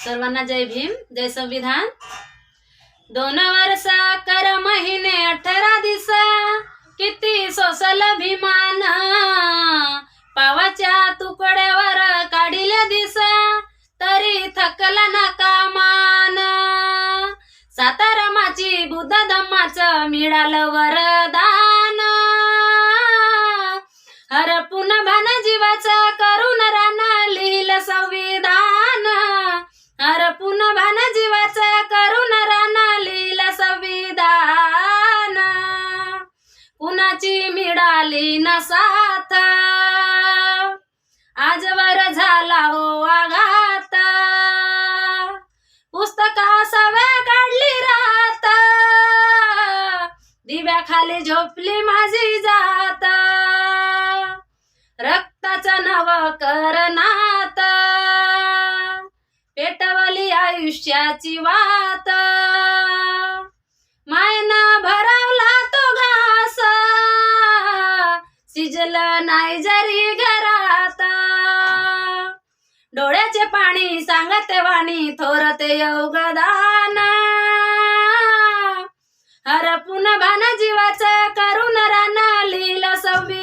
सर्वांना जय भीम, जय संविधान। 2 वर्ष कर महिने 18 दिस, किती सोसल भीमान, पावाच्या तुकड्यावर काढिले दिस, तरी थकला ना कामान। सातारामाची बुद्ध धम्माचं मिळालं वरदान, हरपून भान जीवाचं करून रान लिहिलं संविधान, हरपून भान जीवाचं करून रान लिहिलं संविधान। कुणाची मिळाली न साथ, आजवर झाला हो आघात, पुस्तका सवय काढली रात, दिव्याखाली झोपली माझी जात, रक्ताचं नव करनात, पेटवली आयुष्याची वात, मायनं भरवला तो घास, शिजलं नाही जरी घरात, डोळ्याचे पाणी सांगते वाणी थोरते योगदान, हरपून भान जीवाचं करून रान लिहिलं संविधान।